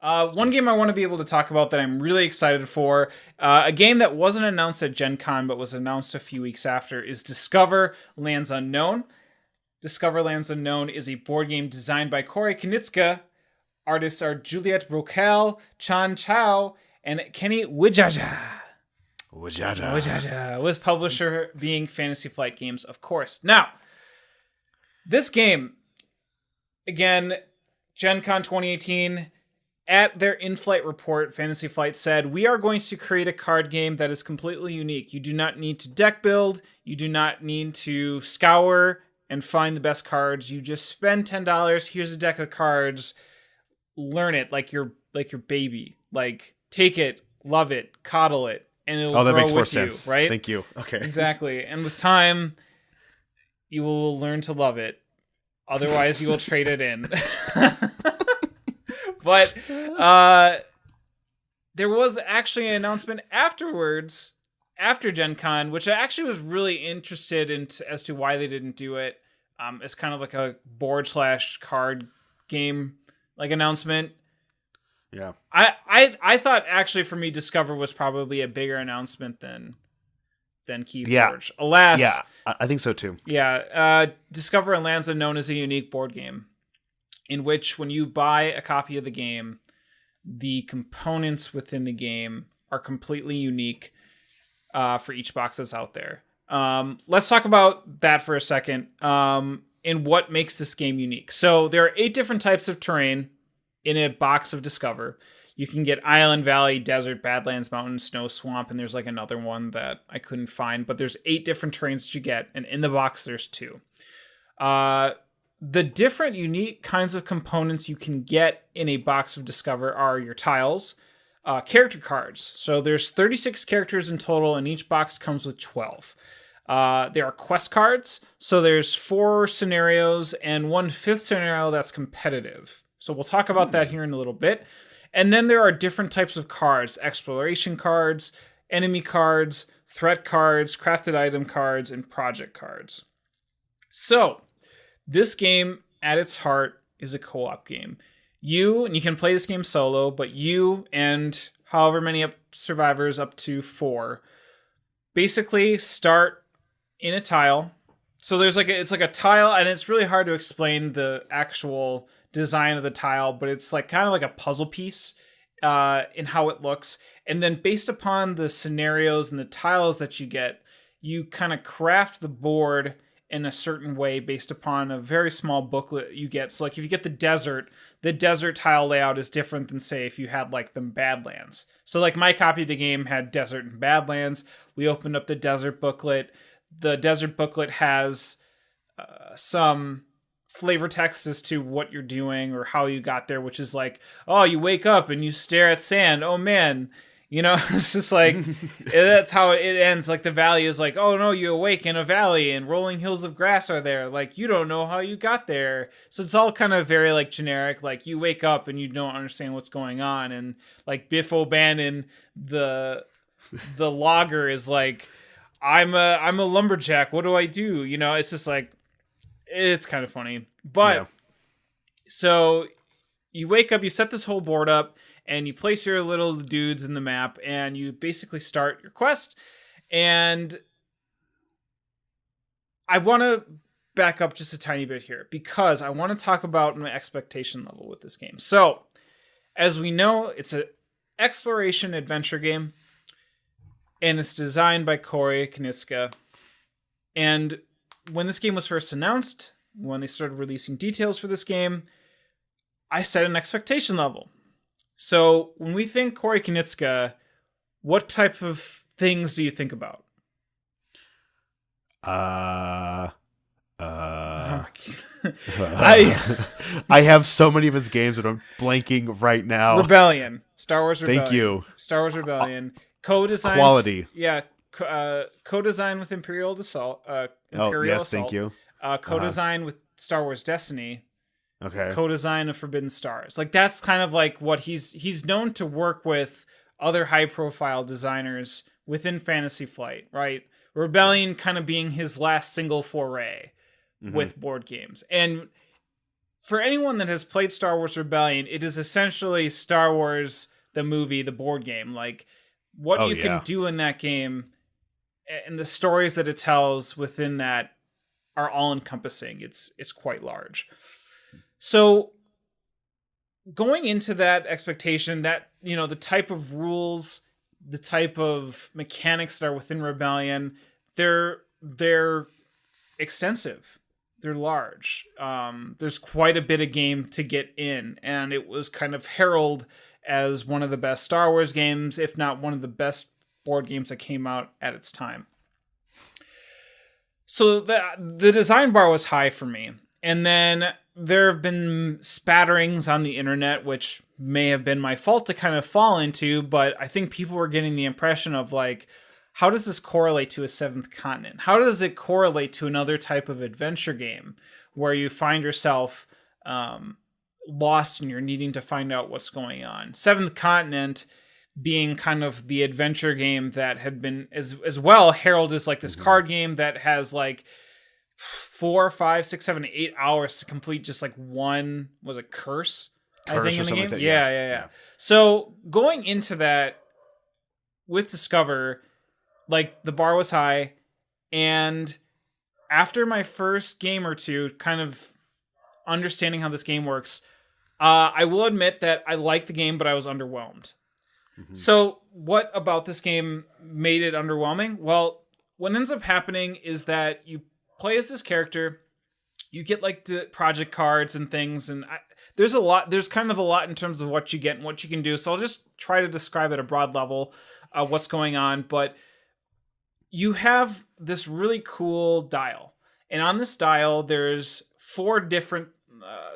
One game I want to be able to talk about that I'm really excited for, a game that wasn't announced at Gen Con but was announced a few weeks after, is Discover Lands Unknown. Discover Lands Unknown is a board game designed by Corey Koneiczka. Artists are Juliette Brocal, Chan Chow, and Kenny Wijaja. With publisher being Fantasy Flight Games, of course. Now, this game, again, Gen Con 2018, at their in-flight report, Fantasy Flight said, we are going to create a card game that is completely unique. You do not need to deck build. You do not need to scour and find the best cards. You just spend $10. Here's a deck of cards. Learn it like your baby. Like, take it, love it, coddle it, and it'll grow makes more with sense. You, right? Thank you. Okay. Exactly. And with time, you will learn to love it. Otherwise, you will trade it in. But there was actually an announcement afterwards, after Gen Con, which I actually was really interested in as to why they didn't do it. It's kind of like a board/card game like announcement. Yeah. I thought actually for me Discover was probably a bigger announcement than Keyforge. Yeah. Alas. Yeah, I think so too. Yeah. Discover and Lands Unknown is a unique board game in which when you buy a copy of the game, the components within the game are completely unique for each box that's out there. Let's talk about that for a second and what makes this game unique. So there are 8 different types of terrain in a box of Discover. You can get island, valley, desert, badlands, mountain, snow, swamp, and there's like another one that I couldn't find, but there's 8 different terrains that you get, and in the box there's 2. The different unique kinds of components you can get in a box of Discover are your tiles, character cards. So there's 36 characters in total, and each box comes with 12. There are quest cards. So there's 4 scenarios and 1/5 scenario that's competitive. So we'll talk about that here in a little bit. And then there are different types of cards: exploration cards, enemy cards, threat cards, crafted item cards, and project cards. So this game, at its heart, is a co-op game. You can play this game solo, but you and however many survivors, up to 4, basically start in a tile. So it's like a tile, and it's really hard to explain the actual design of the tile, but it's like kind of like a puzzle piece in how it looks. And then based upon the scenarios and the tiles that you get, you kind of craft the board in a certain way based upon a very small booklet you get. So like if you get the desert tile layout is different than, say, if you had like the Badlands. So like my copy of the game had desert and Badlands. We opened up the desert booklet. The desert booklet has some flavor text as to what you're doing or how you got there, which is like, oh, you wake up and you stare at sand. Oh man. It's just like, that's how it ends. Like the valley is like, oh no, you awake in a valley and rolling hills of grass are there. Like, you don't know how you got there. So it's all kind of very like generic. Like you wake up and you don't understand what's going on. And like Biff O'Bannon, the logger is like, I'm a lumberjack. What do I do? It's just like, it's kind of funny. But yeah. So you wake up, you set this whole board up, and you place your little dudes in the map, and you basically start your quest. And I want to back up just a tiny bit here, because I want to talk about my expectation level with this game. So, as we know, it's an exploration adventure game, and it's designed by Corey Koneiczka. And when this game was first announced, when they started releasing details for this game, I set an expectation level. So when we think Corey Koneiczka, what type of things do you think about? I have so many of his games that I'm blanking right now. Rebellion. Star Wars Rebellion. Thank you. Star Wars Rebellion. Co-design. Quality. Yeah. Co-design with Imperial Assault. Thank you. Co-design with Star Wars Destiny. Okay. Co-design of Forbidden Stars. Like that's kind of like what he's known to work with other high-profile designers within Fantasy Flight, right? Rebellion kind of being his last single foray with board games. And for anyone that has played Star Wars Rebellion, it is essentially Star Wars, the movie, the board game. Like, what you can do in that game and the stories that it tells within that are all encompassing. It's quite large. So going into that expectation that, you know, the type of rules, the type of mechanics that are within Rebellion, they're extensive. They're large. There's quite a bit of game to get in, and it was kind of heralded as one of the best Star Wars games, if not one of the best board games that came out at its time. So the design bar was high for me. And then there have been spatterings on the internet, which may have been my fault to kind of fall into, but I think people were getting the impression of like, how does this correlate to a Seventh Continent? How does it correlate to another type of adventure game where you find yourself lost and you're needing to find out what's going on? Seventh Continent being kind of the adventure game that had been as well heralded as like this card game that has like 4, 5, 6, 7, 8 hours to complete just like one, was it curse? I think in the game. Like yeah. So going into that with Discover, like the bar was high, and after my first game or two, kind of understanding how this game works, I will admit that I liked the game, but I was underwhelmed. So what about this game made it underwhelming? Well, what ends up happening is that you play as this character, you get like the project cards and things, and there's kind of a lot in terms of what you get and what you can do. So I'll just try to describe at a broad level what's going on. But you have this really cool dial, and on this dial there's 4 different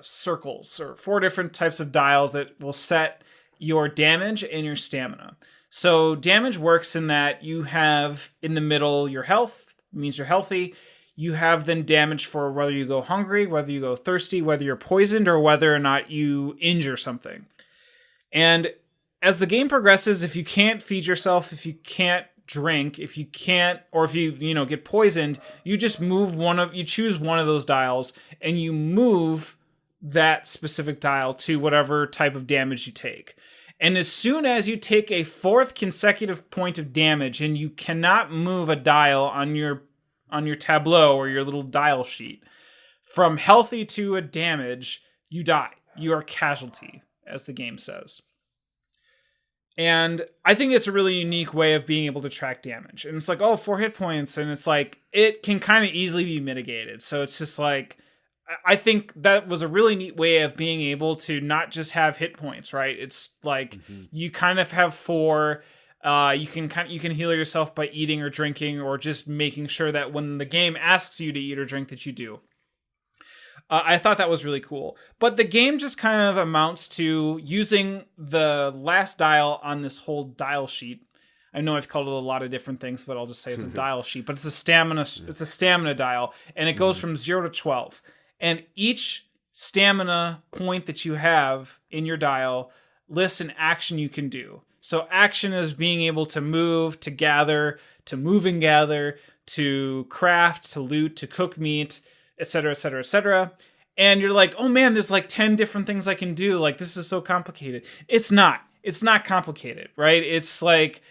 circles or 4 different types of dials that will set your damage and your stamina. So damage works in that you have in the middle your health, means you're healthy. You have then damage for whether you go hungry, whether you go thirsty, whether you're poisoned, or whether or not you injure something. And as the game progresses, if you can't feed yourself, if you can't drink, if you can't, or if you get poisoned, you just you choose one of those dials and you move that specific dial to whatever type of damage you take. And as soon as you take a 4th consecutive point of damage and you cannot move a dial on your tableau or your little dial sheet, from healthy to a damage, you die. You are casualty, as the game says. And I think it's a really unique way of being able to track damage. And it's like, 4 hit points. And it's like, it can kind of easily be mitigated. So it's just like, I think that was a really neat way of being able to not just have hit points, right? It's like you kind of have 4. You can heal yourself by eating or drinking, or just making sure that when the game asks you to eat or drink that you do. I thought that was really cool. But the game just kind of amounts to using the last dial on this whole dial sheet. I know I've called it a lot of different things, but I'll just say it's a dial sheet. But it's a stamina dial, and it goes from 0 to 12. And each stamina point that you have in your dial lists an action you can do. So action is being able to move, to gather, to move and gather, to craft, to loot, to cook meat, etc., etc., etc. And you're like, oh man, there's like 10 different things I can do. Like, this is so complicated. It's not. It's not complicated, right? It's like,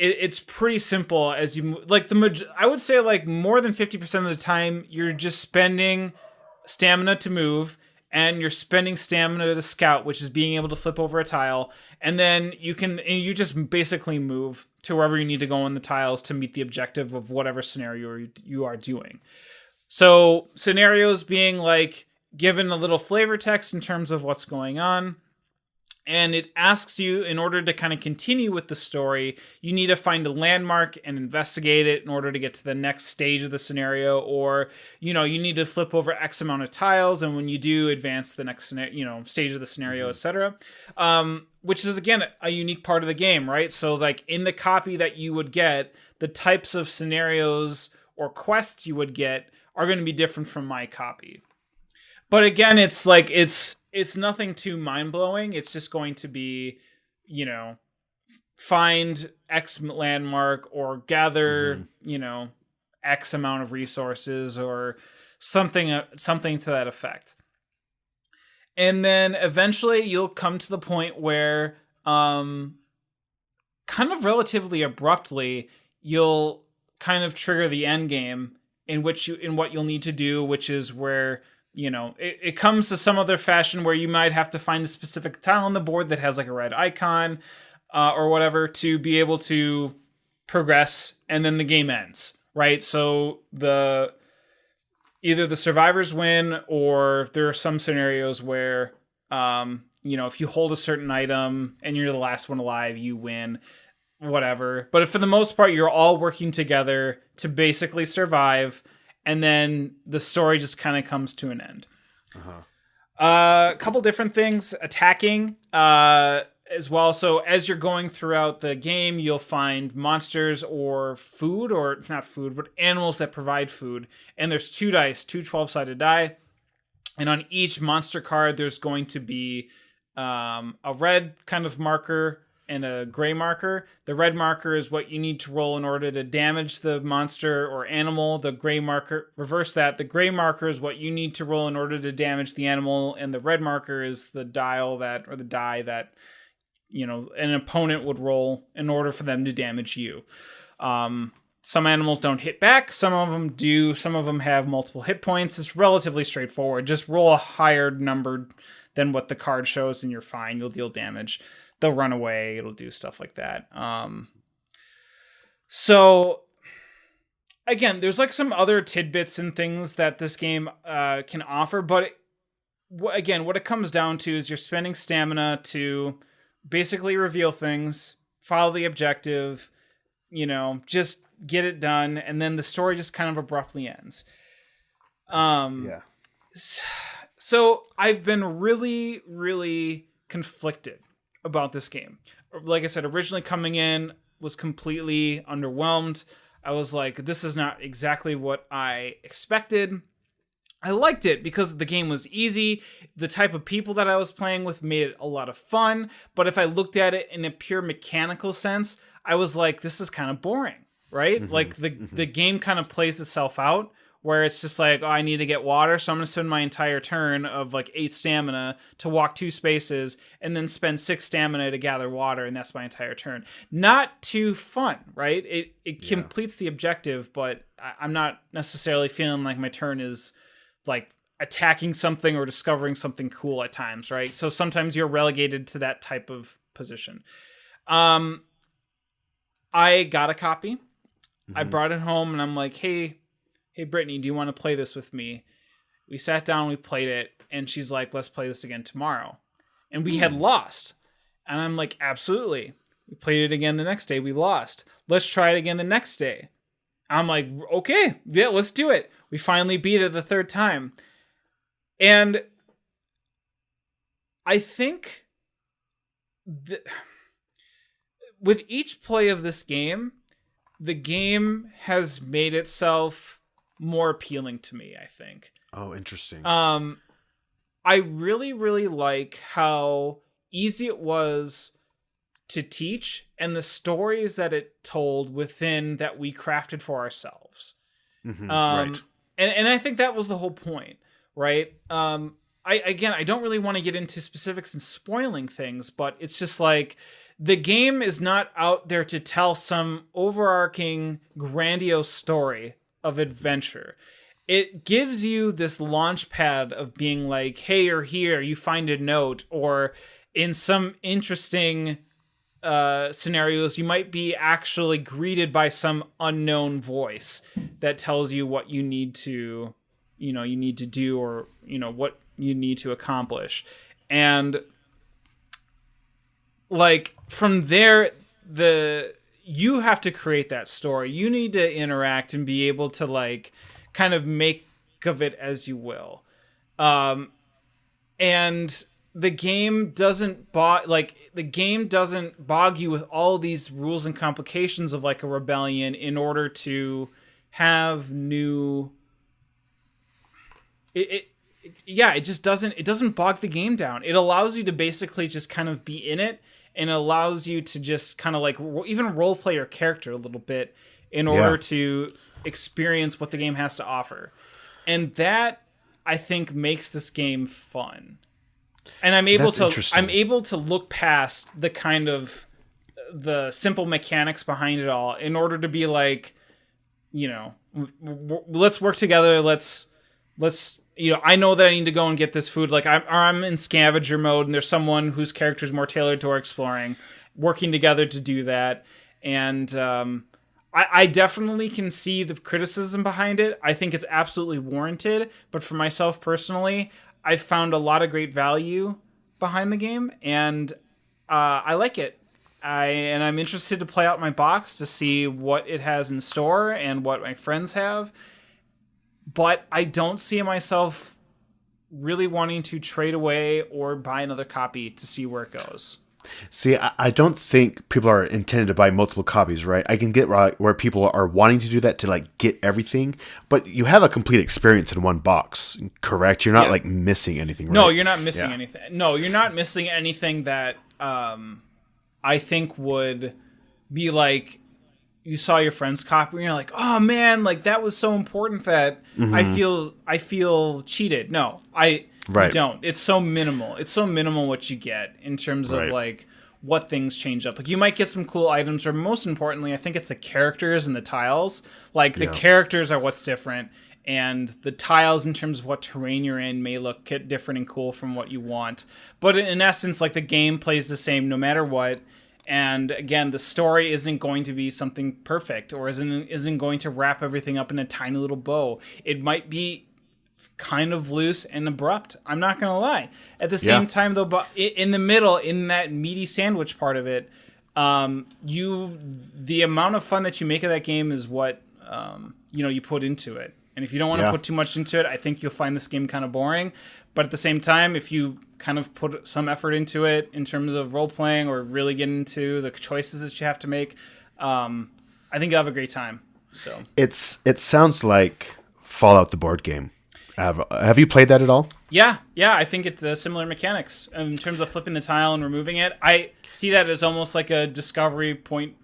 it's pretty simple as you move. Like I would say like more than 50% of the time, you're just spending stamina to move, and you're spending stamina to scout, which is being able to flip over a tile. And then you just basically move to wherever you need to go on the tiles to meet the objective of whatever scenario you are doing. So scenarios being like given a little flavor text in terms of what's going on. And it asks you, in order to kind of continue with the story, you need to find a landmark and investigate it in order to get to the next stage of the scenario. Or, you need to flip over X amount of tiles, and when you do, advance the next stage of the scenario, etc. Which is, again, a unique part of the game, right? So, like, in the copy that you would get, the types of scenarios or quests you would get are going to be different from my copy. But again, it's like, it's nothing too mind-blowing. It's just going to be, find X landmark or gather, X amount of resources or something to that effect. And then eventually you'll come to the point where kind of relatively abruptly you'll kind of trigger the end game in what you'll need to do, which is where, you know, it comes to some other fashion where you might have to find a specific tile on the board that has like a red icon or whatever to be able to progress, and then the game ends, right? So either the survivors win, or there are some scenarios where, you know, if you hold a certain item and you're the last one alive, you win, whatever. But for the most part, you're all working together to basically survive, and then the story just kind of comes to an end. A couple different things, attacking as well. So as you're going throughout the game, you'll find monsters or food, or not food, but animals that provide food. And there's 2 dice, 2 12-sided die. And on each monster card, there's going to be a red kind of marker and a gray marker. The red marker is what you need to roll in order to damage the monster or animal. The gray marker, reverse that. The gray marker is what you need to roll in order to damage the animal. And the red marker is the die that, you know, an opponent would roll in order for them to damage you. Some animals don't hit back. Some of them do. Some of them have multiple hit points. It's relatively straightforward. Just roll a higher number than what the card shows and you're fine. You'll deal damage. They'll run away. It'll do stuff like that. So again, there's like some other tidbits and things that this game can offer. But again, what it comes down to is you're spending stamina to basically reveal things, follow the objective, you know, just get it done, and then the story just kind of abruptly ends. So I've been really, really conflicted about this game. Like I said, originally coming in, was completely underwhelmed. I was like, this is not exactly what I expected. I liked it because the game was easy. The type of people that I was playing with made it a lot of fun. But if I looked at it in a pure mechanical sense, I was like, this is kind of boring, right? Mm-hmm, like the game kind of plays itself out where it's just like, oh, I need to get water, so I'm going to spend my entire turn of like 8 stamina to walk 2 spaces and then spend 6 stamina to gather water, and that's my entire turn. Not too fun, right? It completes the objective, but I'm not necessarily feeling like my turn is like attacking something or discovering something cool at times, right? So sometimes you're relegated to that type of position. I got a copy. Mm-hmm. I brought it home and I'm like, hey, Brittany, do you want to play this with me? We sat down, we played it, and she's like, let's play this again tomorrow. And we had lost. And I'm like, absolutely. We played it again the next day, we lost. Let's try it again the next day. I'm like, okay, yeah, let's do it. We finally beat it the 3rd time. And I think with each play of this game, the game has made itself more appealing to me, I think. Oh, interesting. I really, really like how easy it was to teach and the stories that it told within that we crafted for ourselves. Mm-hmm, right. And I think that was the whole point, right? I don't really want to get into specifics and spoiling things, but it's just like the game is not out there to tell some overarching grandiose story of adventure. It gives you this launch pad of being like, hey, you're here, you find a note, or in some interesting scenarios, you might be actually greeted by some unknown voice that tells you what you need to, you need to do, or, what you need to accomplish. And like from there, you have to create that story. You need to interact and be able to like kind of make of it as you will. And the game doesn't bog you with all these rules and complications of like a rebellion in order to have new. It just doesn't bog the game down. It allows you to basically just kind of be in it, and it allows you to just kind of like even role play your character a little bit in order to experience what the game has to offer. And that, I think, makes this game fun. And I'm able to look past the kind of the simple mechanics behind it all in order to be like, let's work together. Let's I know that I need to go and get this food. Like I'm in scavenger mode, and there's someone whose character is more tailored to our exploring, working together to do that. And I definitely can see the criticism behind it. I think it's absolutely warranted. But for myself personally, I've found a lot of great value behind the game, and I like it. I'm interested to play out my box to see what it has in store and what my friends have. But I don't see myself really wanting to trade away or buy another copy to see where it goes. See, I don't think people are intended to buy multiple copies, right? I can get where people are wanting to do that to like get everything, but you have a complete experience in one box, correct? You're not like missing anything, right? No, you're not missing anything. No, you're not missing anything that I think would be like you saw your friend's copy and you're like, oh man, like that was so important that I feel cheated. No, you don't. It's so minimal. It's so minimal what you get in terms of like what things change up. Like you might get some cool items, or most importantly, I think it's the characters and the tiles. Like the characters are what's different, and the tiles in terms of what terrain you're in may look different and cool from what you want. But in essence, like the game plays the same no matter what. And again, the story isn't going to be something perfect, or isn't going to wrap everything up in a tiny little bow. It might be kind of loose and abrupt. I'm not going to lie. At the same time, though, but in the middle, in that meaty sandwich part of it, the amount of fun that you make of that game is what you put into it. And if you don't want to put too much into it, I think you'll find this game kind of boring. But at the same time, if you kind of put some effort into it in terms of role playing or really get into the choices that you have to make, I think you'll have a great time. So it sounds like Fallout the board game. Have you played that at all? Yeah. I think it's similar mechanics in terms of flipping the tile and removing it. I see that as almost like a Discovery 0.50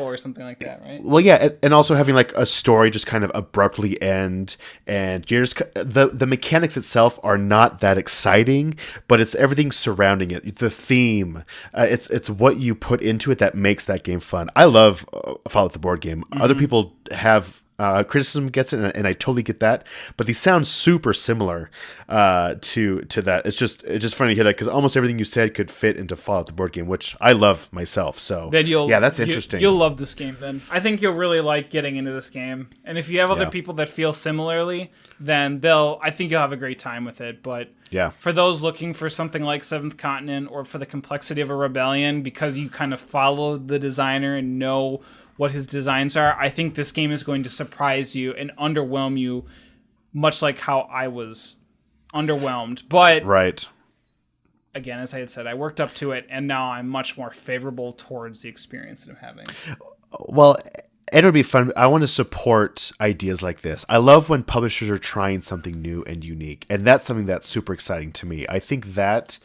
or something like that, right? Well, yeah, and also having like a story just kind of abruptly end, and you're just the mechanics itself are not that exciting, but it's everything surrounding it. The theme, it's what you put into it that makes that game fun. I love Fallout the board game. Other people have criticism gets it, and I totally get that. But these sound super similar to that. It's just funny to hear that, because almost everything you said could fit into Fallout the board game, which I love myself. So then that's interesting. You'll love this game. Then I think you'll really like getting into this game. And if you have other people that feel similarly, then I think you'll have a great time with it. But for those looking for something like Seventh Continent, or for the complexity of a Rebellion, because you kind of follow the designer and know what his designs are, I think this game is going to surprise you and underwhelm you, much like how I was underwhelmed. But again, as I had said, I worked up to it, and now I'm much more favorable towards the experience that I'm having. Well, it would be fun. I want to support ideas like this. I love when publishers are trying something new and unique, and that's something that's super exciting to me. I think that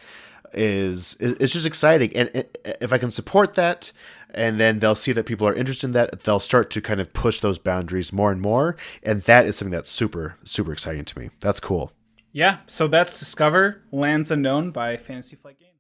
it's just exciting, and if I can support that, and then they'll see that people are interested in that, they'll start to kind of push those boundaries more and more, and that is something that's super, super exciting to me. That's cool. Yeah, so that's Discover Lands Unknown by Fantasy Flight Games.